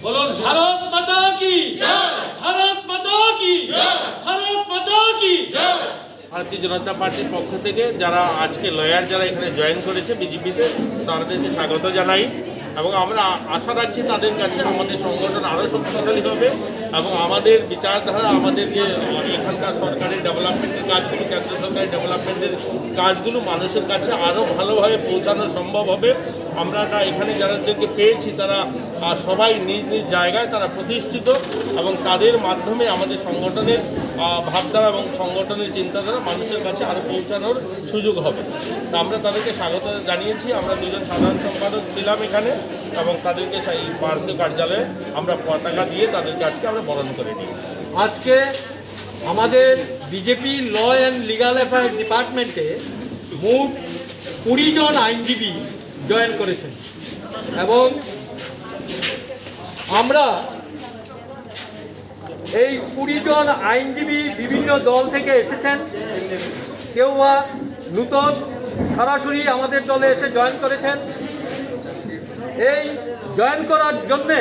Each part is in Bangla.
বলুন ভারত মাতা কি জয়, ভারত মাতা কি জয়, ভারত মাতা কি জয়। ভারতীয় জনতা পার্টির পক্ষ থেকে যারা আজকে লয়ার যারা এখানে জয়েন করেছে বিজেপিতে, তাদেরকে স্বাগত জানাই এবং আমরা আশা রাখছি তাদের কাছে আমাদের সংগঠন আরও শক্তিশালী হবে এবং আমাদের বিচারধারা, আমাদের যে এখানকার সরকারের ডেভেলপমেন্টের কাজগুলো, কেন্দ্র সরকারের ডেভেলপমেন্টের কাজগুলো মানুষের কাছে আরও ভালোভাবে পৌঁছানো সম্ভব হবে। আমরা এখানে যাদেরকে পেয়েছি তারা সবাই নিজ নিজ জায়গায় তারা প্রতিষ্ঠিত এবং তাদের মাধ্যমে আমাদের সংগঠনের ভাবধারা এবং সংগঠনের চিন্তাধারা মানুষের কাছে আরও পৌঁছানোর সুযোগ হবে। তা আমরা তাদেরকে স্বাগত জানিয়েছি। আমরা দুজন সাধারণ সম্পাদক ছিলাম এখানে এবং তাদেরকে সেই পার্টি কার্যালয়ে আমরা পতাকা দিয়ে তাদেরকে আজকে আমরা বরণ করে নিই। আজকে আমাদের BJP law and legal affairs ডিপার্টমেন্টে মোট 20 জন আইনজীবী জয়েন করেছেন এবং আমরা এই 20 জন আইনজীবী বিভিন্ন দল থেকে এসেছেন। কেউ বা নূতন সরাসরি আমাদের দলে এসে জয়েন করেছেন। এই জয়েন করার জন্যে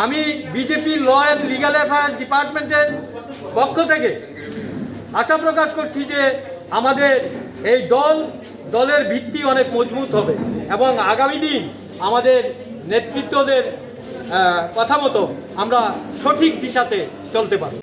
আমি BJP law and legal affairs ডিপার্টমেন্টের পক্ষ থেকে আশা প্রকাশ করছি যে আমাদের এই দলের ভিত্তি অনেক মজবুত হবে এবং আগামী দিন আমাদের নেতৃত্বদের কথা মতো আমরা সঠিক দিশাতে চলতে পারব।